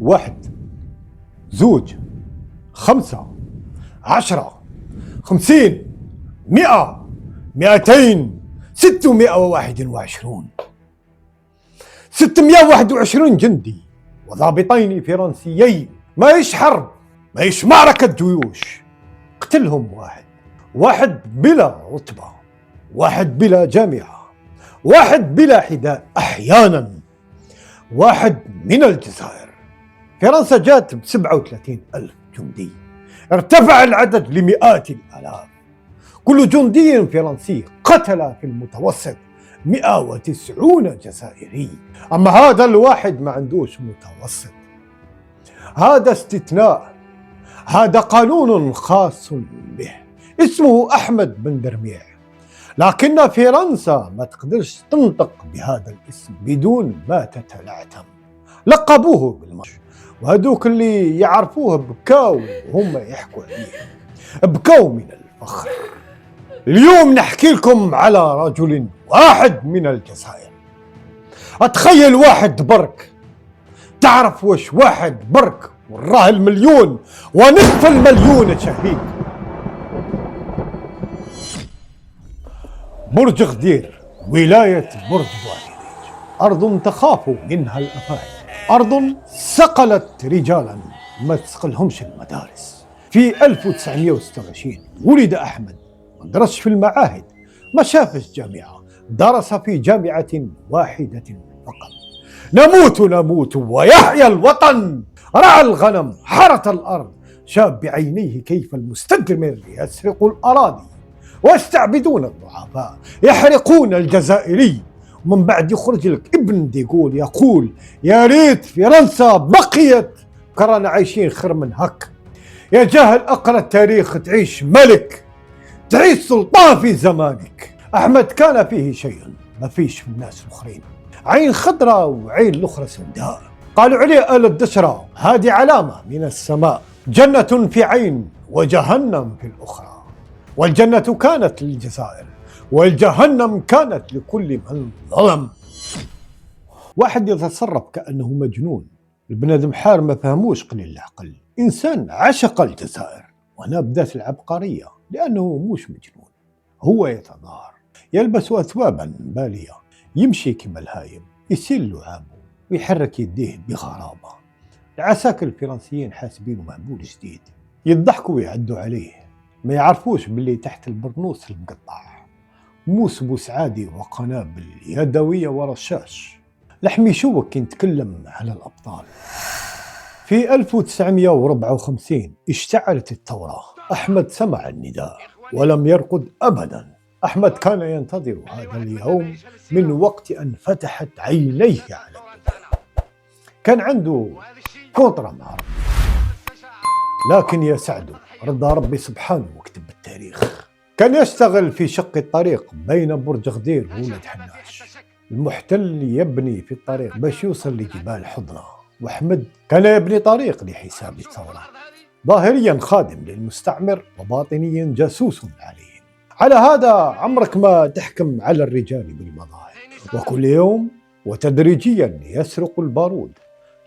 1 2 5 10 50 100 200 621 621 جندي وضابطين فرنسيين. ماهيش حرب، ماهيش معركة جيوش. قتلهم واحد بلا رتبة، واحد بلا جامعة، واحد بلا حذاء أحيانا، واحد من الجزائر. فرنسا جات ب37,000 جندي، ارتفع العدد لمئات الآلاف. كل جندي فرنسي قتل في المتوسط 190 جزائري. أما هذا الواحد ما عندوش متوسط، هذا استثناء، هذا قانون خاص به اسمه أحمد بن درميع. لكن فرنسا ما تقدرش تنطق بهذا الاسم بدون ما تتلعثم. لقبوه بالمرش، وهذوك اللي يعرفوه بكاو وهم يحكوا عليه، بكاو من الفخر. اليوم نحكي لكم على رجل واحد من الجزائر. اتخيل واحد برك، تعرف واش واحد برك وراه المليون ونصف المليون شهيد. برج غدير، ولاية برج بوعريريج، أرض تخاف منها الأفاعي، أرض سقلت رجالا ما تسقلهمش المدارس. في 1926 ولد أحمد، ما درسش في المعاهد، ما شافش جامعة، درس في جامعة واحدة فقط. نموت ويحيا الوطن. رعى الغنم، حرث الأرض، شاف بعينيه كيف المستثمر يسرق الأراضي ويستعبدون الضعفاء، يحرقون الجزائري. ومن بعد يخرج لك ابن ديغول يقول يا ريت فرنسا بقيت، كرانا عايشين خير من هك. يا جاهل اقرا التاريخ، تعيش ملك، تعيش سلطان في زمانك. احمد كان فيه شيء ما فيش في الناس الاخرين، عين خضراء وعين الاخرى سوداء. قالوا عليه آل الدشرة، هذه علامة من السماء، جنة في عين وجهنم في الأخرى. والجنة كانت للجزائر والجهنم كانت لكل من ظلم. واحد يتصرف كأنه مجنون، البنادم حار ما فهموش قليل العقل. إنسان عشق الجزائر، وهنا بدات العبقرية، لأنه مش مجنون، هو يتظاهر، يلبس أثوابا بالية، يمشي كما الهايم، يسيل لعابه ويحرك يديه بغرابة. العساكر الفرنسيين حاسبينه مهبول جديد، يضحكوا ويعدوا عليه، ما يعرفوش باللي تحت البرنوس المقطع موس عادي وقنابل يدوية ورشاش. لحم يشوك كي نتكلم على الأبطال. في 1954 اشتعلت الثورة. أحمد سمع النداء ولم يرقد أبدا. أحمد كان ينتظر هذا اليوم من وقت أن فتحت عينيه على الدنيا. كان عنده كونترا مع ربي، لكن يا سعده رضى ربي سبحانه وكتب التاريخ. كان يشتغل في شق الطريق بين برج غدير وولد حناش. المحتل يبني في الطريق باش يوصل لجبال حضنة، وأحمد كان يبني طريق لحساب الثورة، ظاهريا خادم للمستعمر وباطنيا جاسوس عليهم. على هذا عمرك ما تحكم على الرجال بالمظاهر. وكل يوم وتدريجيا يسرقوا البارود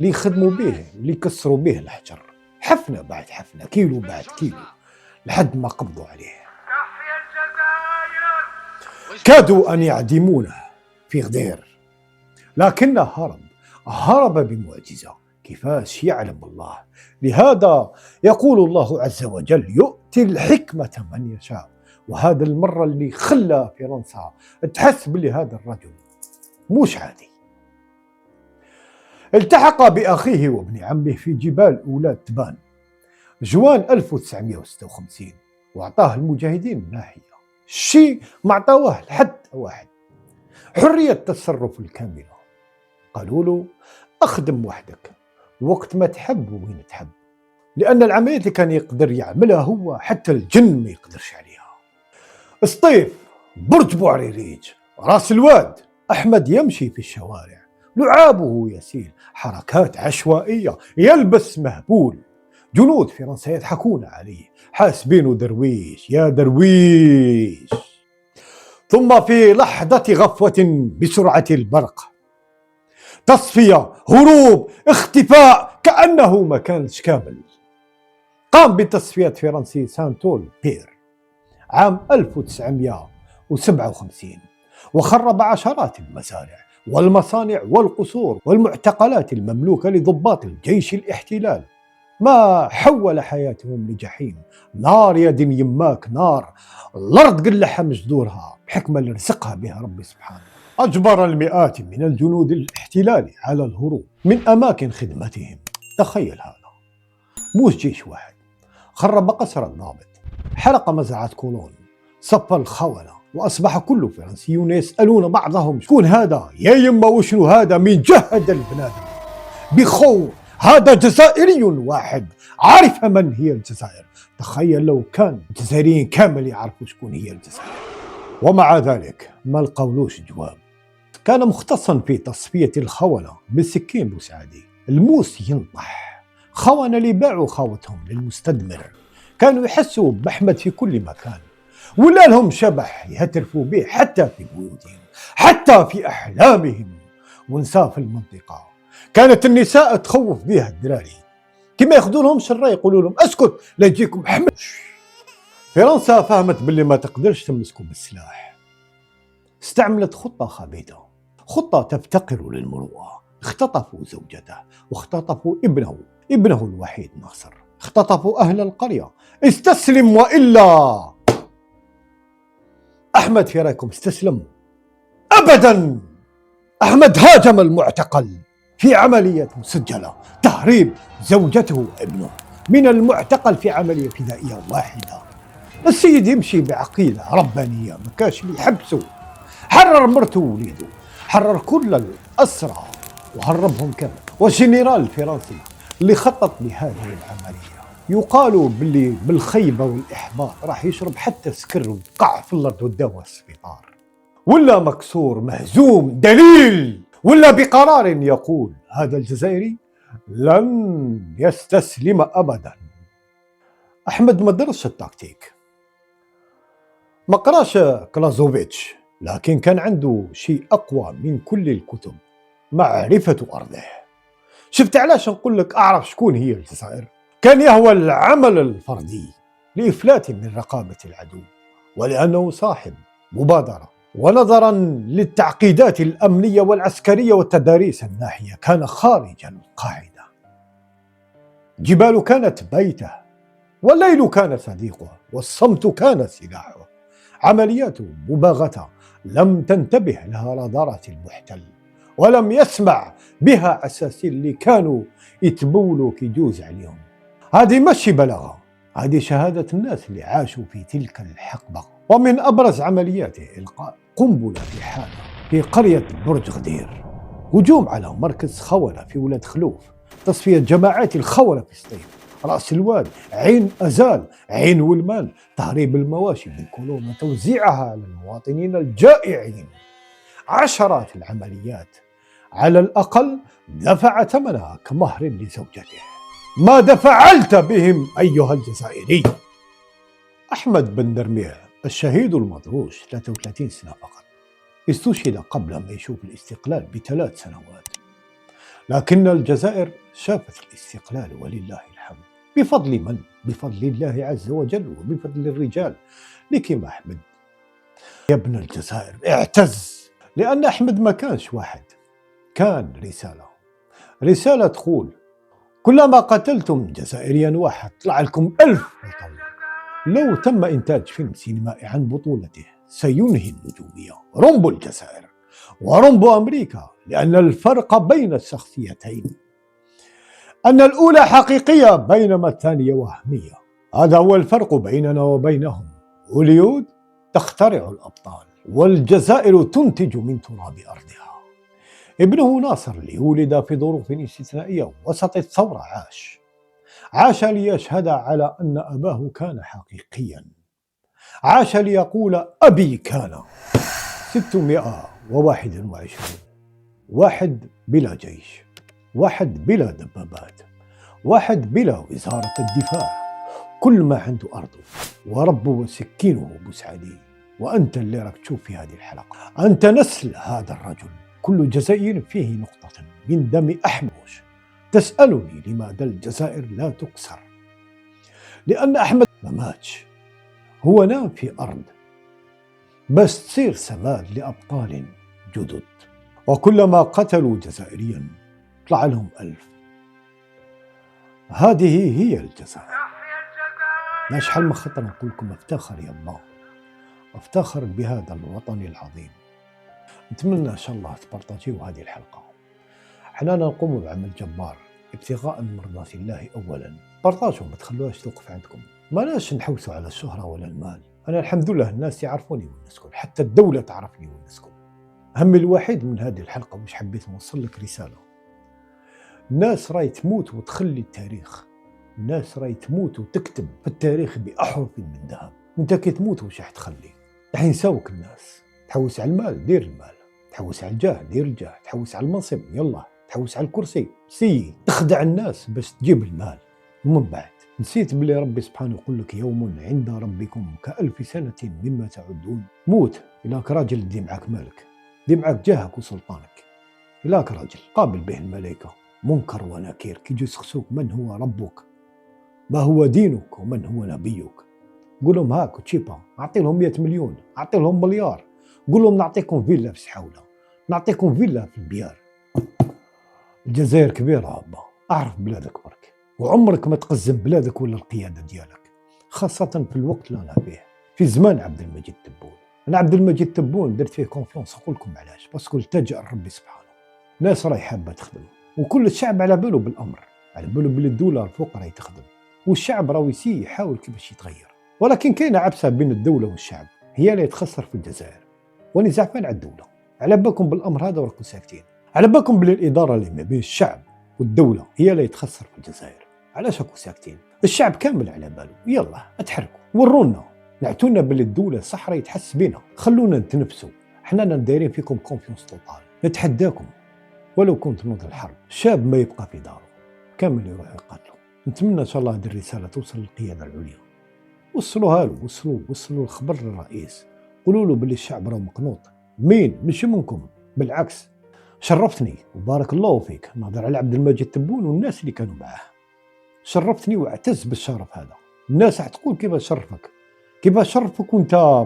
ليخدموا به، ليكسروا به الحجر، حفنة بعد حفنة، كيلو بعد كيلو، لحد ما قبضوا عليه. كادوا أن يعدمونه في غدير، لكنه هرب بمعجزة. كيفاش يعلم الله. لهذا يقول الله عز وجل يؤتي الحكمة من يشاء. وهذا المرة اللي خلى فرنسا تحس بلي هذا الرجل مش عادي. التحق بأخيه وابن عمه في جبال أولاد تبان جوان 1956، وأعطاه المجاهدين ناحية، شيء ما عطاوه لحد واحد، حرية التصرف الكاملة. قالوا له أخدم وحدك وقت ما تحب وين تحب، لأن العملية اللي كان يقدر يعملها هو حتى الجن ما يقدرش عليها. سطيف، برج بوعريريج، راس الواد. أحمد يمشي في الشوارع، لعابه يسيل، حركات عشوائية، يلبس مهبول. جنود فرنسا يضحكون عليه، حاسبينه درويش، يا درويش. ثم في لحظة غفوة بسرعة البرق، تصفية، هروب، اختفاء، كأنه ما كانش كامل. قام بتصفية فرنسي سانتول بير عام 1957 وخرب عشرات المزارع والمصانع والقصور والمعتقلات المملوكة لضباط الجيش الاحتلال، ما حول حياتهم لجحيم. نار يا دين يماك نار، الأرض قلعها مجدورها بحكمة اللي رزقها بها ربي سبحانه. أجبر المئات من الجنود الاحتلال على الهروب من أماكن خدمتهم. تخيل هذا، موش جيش واحد خرب قصر الضابط، حرق مزرعة كولون، صف الخونة، وأصبح كل فرنسيون يسألون بعضهم شكون هذا يا يما، وشنو هذا، من جهد البنادم بخور، هذا جزائري واحد عارف من هي الجزائر. تخيل لو كان الجزائريين كامل يعرفوا شكون هي الجزائر. ومع ذلك ما لقولوش جواب. كان مختصا في تصفية الخونة بالسكين بوسعادي، الموس ينطح. خونة اللي باعوا خاوتهم للمستدمر كانوا يحسوا بأحمد في كل مكان، ولا لهم شبح يهترفوا به حتى في بيوتهم، حتى في أحلامهم. ونساء في المنطقة كانت النساء تخوف بها الدراري، كما ياخذوا لهم شرة يقولوا لهم اسكت لا يجيكم أحمد. فرنسا فهمت باللي ما تقدرش تمسكوا بالسلاح، استعملت خطة خبيثة، خطة تفتقر للمروءة. اختطفوا زوجته واختطفوا ابنه الوحيد ناصر، اختطفوا أهل القرية. استسلم وإلا. أحمد في رأيكم استسلم؟ أبدا. أحمد هاجم المعتقل في عملية مسجلة تهريب زوجته وابنه من المعتقل في عملية فدائية واحدة. السيد يمشي بعقيدة ربانية، ما كاش اللي يحبسه. حرر مرته ووليده، حرر كل الأسرى وهربهم كامل. والجنرال الفرنسي اللي خطط لهذه العملية يقال باللي بالخيبة والإحباط راح يشرب حتى سكر وقع في الأرض وداوه السبيطار، ولا مكسور مهزوم دليل، ولا بقرار يقول هذا الجزائري لن يستسلم أبدا. أحمد ما درسش التكتيك، ما قراش كلازوفيتش، لكن كان عنده شيء أقوى من كل الكتب: معرفة أرضه. شفت علاش نقول لك أعرف شكون هي الجزائر؟ كان يهوى العمل الفردي لإفلاته من رقابة العدو، ولأنه صاحب مبادرة. ونظرا للتعقيدات الأمنية والعسكرية والتداريس الناحية كان خارج القاعدة. جبال كانت بيته، والليل كان صديقه، والصمت كان سلاحه. عمليات مباغتة لم تنتبه لها رادارات المحتل، ولم يسمع بها عساسين اللي كانوا يتبولوا كي جوز عليهم. هذه ماشي بلاغة، هذه شهادة الناس اللي عاشوا في تلك الحقبة. ومن أبرز عملياته إلقاء قنبلة في حالة في قرية برج غدير، هجوم على مركز خونة في ولاد خلوف، تصفية جماعات الخونة في سطيف، رأس الواد، عين أزال، عين ولمان، تهريب المواشي من كولون وتوزيعها على المواطنين الجائعين. عشرات العمليات، على الأقل دفع ثمنها كمهر لزوجته. ماذا فعلت بهم أيها الجزائري؟ أحمد بن درميع الشهيد المطروش 33 سنة فقط، استشهد قبل ما يشوف الاستقلال ب3 سنوات، لكن الجزائر شافت الاستقلال ولله الحمد. بفضل من؟ بفضل الله عز وجل وبفضل الرجال لكيما أحمد. يا ابن الجزائر اعتز، لأن أحمد ما كانش واحد، كان رسالة تقول كلما قتلتم جزائريا واحد طلع لكم 1000 بطل. لو تم إنتاج فيلم سينمائي عن بطولته سينهي النجومية رامبو الجزائر ورامبو أمريكا، لأن الفرق بين الشخصيتين أن الأولى حقيقية بينما الثانية وهمية. هذا هو الفرق بيننا وبينهم. هوليود تخترع الأبطال، والجزائر تنتج من تراب أرضها. ابنه ناصر اللي ولد في ظروف استثنائية وسط الثورة عاش ليشهد على أن أباه كان حقيقيا، عاش ليقول أبي كان. 621 واحد بلا جيش، واحد بلا دبابات، واحد بلا وزارة الدفاع، كل ما عنده أرضه وربه وسكينه بوسعدي. وأنت اللي راك تشوف في هذه الحلقة أنت نسل هذا الرجل. كل جزائر فيه نقطة من دم أحمد. تسألني لماذا الجزائر لا تكسر؟ لأن أحمد ما ماتش، هو نام في أرض بس تصير سماد لأبطال جدد، وكلما قتلوا جزائريا طلع لهم 1000. هذه هي الجزائر. نشحال من خطر نقول لكم افتخر يا الله، افتخر بهذا الوطن العظيم. نتمنى ان شاء الله تبارطاجيو هذه الحلقه. حنا نقوم بعمل جبار ابتغاء مرضات الله اولا. بارطاجوا، ما تخلوهاش توقف عندكم. ماناش نحوسوا على الشهره ولا المال. انا الحمد لله الناس يعرفوني وين نسكن، حتى الدوله تعرفني وين نسكن. همي الوحيد من هذه الحلقه واش حبيت نوصل لك رساله. الناس راهي تموت وتخلي التاريخ، الناس راهي تموت وتكتب في التاريخ بأحرف من ذهب. وانت كي تموت واش راح تخلي؟ راح ينساوك الناس. تحوس على المال دير المال، تحوس على الجاه دير الجاه، تحوس على المنصب يلا، تحوس على الكرسي سي، تخدع الناس باش تجيب المال. ومن بعد نسيت بلي ربي سبحانه يقول لك يوم عند ربكم كألف سنة مما تعدون. موت إلاك راجل دي معك مالك، دي معك جاهك وسلطانك، إلاك راجل قابل به الملائكة منكر ونكير كي يجوا يسخسوك من هو ربك، ما هو دينك، ومن هو نبيك. قول لهم هاك تشيبا، اعطي لهم 100 مليون، اعطي لهم مليار، قول لهم نعطيكم فيلا في سحاوله، نعطيكم فيلا في البيار. الجزائر كبيره ابا، اعرف بلادك برك، وعمرك ما تقزم بلادك ولا القياده ديالك، خاصه في الوقت اللي انا فيه، في زمان عبد المجيد تبون. انا عبد المجيد تبون درت فيه كونفونس، نقول لكم علاش، باسكو التجأ لربي سبحانه. ناس راهي حابه تخدم، وكل الشعب على باله بالامر، على باله بلي الدوله الفوق راهي تخدم، والشعب راهو يحاول كيفاش يتغير. ولكن كاينه عبسه بين الدوله والشعب هي اللي تخسر في الجزائر. وانا زعفان على الدوله، على بالكم بالامر هذا وراكم ساكتين، على بالكم بلي الاداره اللي ما بين الشعب والدوله هي اللي تخسر في الجزائر. علاش راكم ساكتين؟ الشعب كامل على باله، يلا اتحركوا ورونا، نعتونا بلي الدوله صح راهي تحس بينا، خلونا نتنفسوا. حنا دايرين فيكم كونفيونس توتال، نتحداكم ولو كنت نوض الحرب. الشاب ما يبقى في داره، كامل يروح يقاتلوا. نتمنى ان شاء الله هذه الرساله توصل للقياده العليا، وصلوها له، وصلوا الخبر للرئيس، قولوا له باللي الشعب راه مقنوط. مين مش منكم، بالعكس شرفتني وبارك الله فيك ناظر على عبد المجيد تبون والناس اللي كانوا معاه. شرفتني واعتز بالشرف هذا. الناس راح تقول كيفاش شرفك، كيفاش شرفك وانت،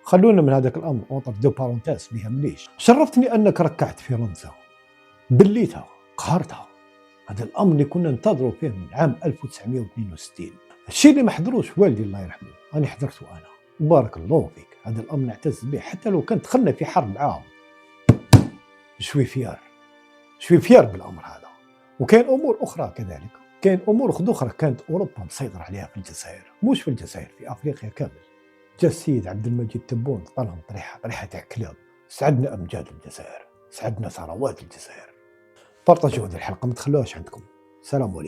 خلونا من هذاك الامر اوطر دو بارونتاس ما يهمنيش. شرفتني انك ركعت في فرنسا، دليتها قهرتها. هذا الامر اللي كنا ننتظروا فيه من عام 1962، الشيء اللي ما حضروش والدي الله يرحمه انا حضرته انا، وبارك الله فيك. هذا الامر نعتز به، حتى لو كنت دخلنا في حرب معاهم شوي فيار بالامر هذا. وكاين امور اخرى كذلك، كاين امور اخرى كانت اوروبا مسيطره عليها في الجزائر، مش في الجزائر، في افريقيا كامل. جا السيد عبد المجيد تبون طلهم طريحه تاع كلاب. سعدنا امجاد الجزائر، سعدنا ثروات الجزائر. بارطاجيو هذه الحلقه، ما تخلوهاش عندكم. سلام عليكم.